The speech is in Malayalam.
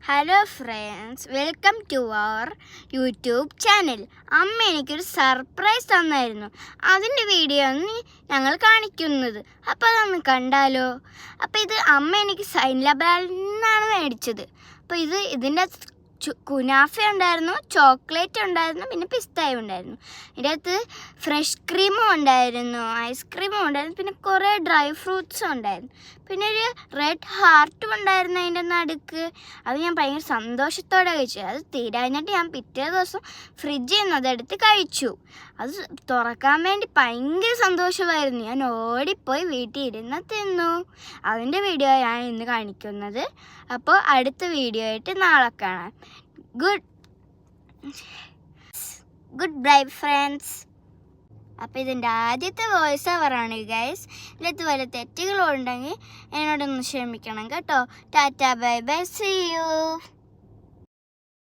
Hello friends, welcome to our YouTube channel. അമ്മ എനിക്കൊരു സർപ്രൈസ് തന്നായിരുന്നു. അതിൻ്റെ വീഡിയോ ആണ് ഞങ്ങൾ കാണിക്കുന്നത്. അപ്പോൾ അതൊന്ന് കണ്ടാലോ? അപ്പോൾ ഇത് അമ്മ എനിക്ക് സൈൻലബാലിൽ നിന്നാണ് മേടിച്ചത്. അപ്പോൾ ഇതിൻ്റെ കുനാഫ ഉണ്ടായിരുന്നു, ചോക്ലേറ്റ് ഉണ്ടായിരുന്നു, പിന്നെ പിസ്തായും ഉണ്ടായിരുന്നു. ഇതിൻ്റെ അകത്ത് ഫ്രഷ് ക്രീമും ഉണ്ടായിരുന്നു, ഐസ്ക്രീമും ഉണ്ടായിരുന്നു, പിന്നെ കുറേ ഡ്രൈ ഫ്രൂട്ട്സും ഉണ്ടായിരുന്നു. പിന്നെ ഒരു റെഡ് ഹാർട്ടും ഉണ്ടായിരുന്നു അതിൻ്റെ നടുക്ക്. അത് ഞാൻ ഭയങ്കര സന്തോഷത്തോടെ കഴിച്ചു. അത് തീരാഞ്ഞിട്ട് ഞാൻ പിറ്റേ ദിവസം ഫ്രിഡ്ജിൽ നിന്ന് അതെടുത്ത് കഴിച്ചു. അത് തുറക്കാൻ വേണ്ടി ഭയങ്കര സന്തോഷമായിരുന്നു. ഞാൻ ഓടിപ്പോയി വീട്ടിൽ ഇരുന്ന് തിന്നു. അതിൻ്റെ വീഡിയോ ഞാൻ ഇന്ന് കാണിക്കുന്നത്. അപ്പോൾ അടുത്ത വീഡിയോ ആയിട്ട് നാളെ കാണാം. Good bye friends. അപ്പോൾ ഇതിൻ്റെ ആദ്യത്തെ വോയിസ് ഓവറാണ് ഗൈസ്. ഇതിലത്ത് വല്ല തെറ്റുകളുണ്ടെങ്കിൽ എന്നോടൊന്ന് ക്ഷമിക്കണം കേട്ടോ. Tata, bye bye, see U.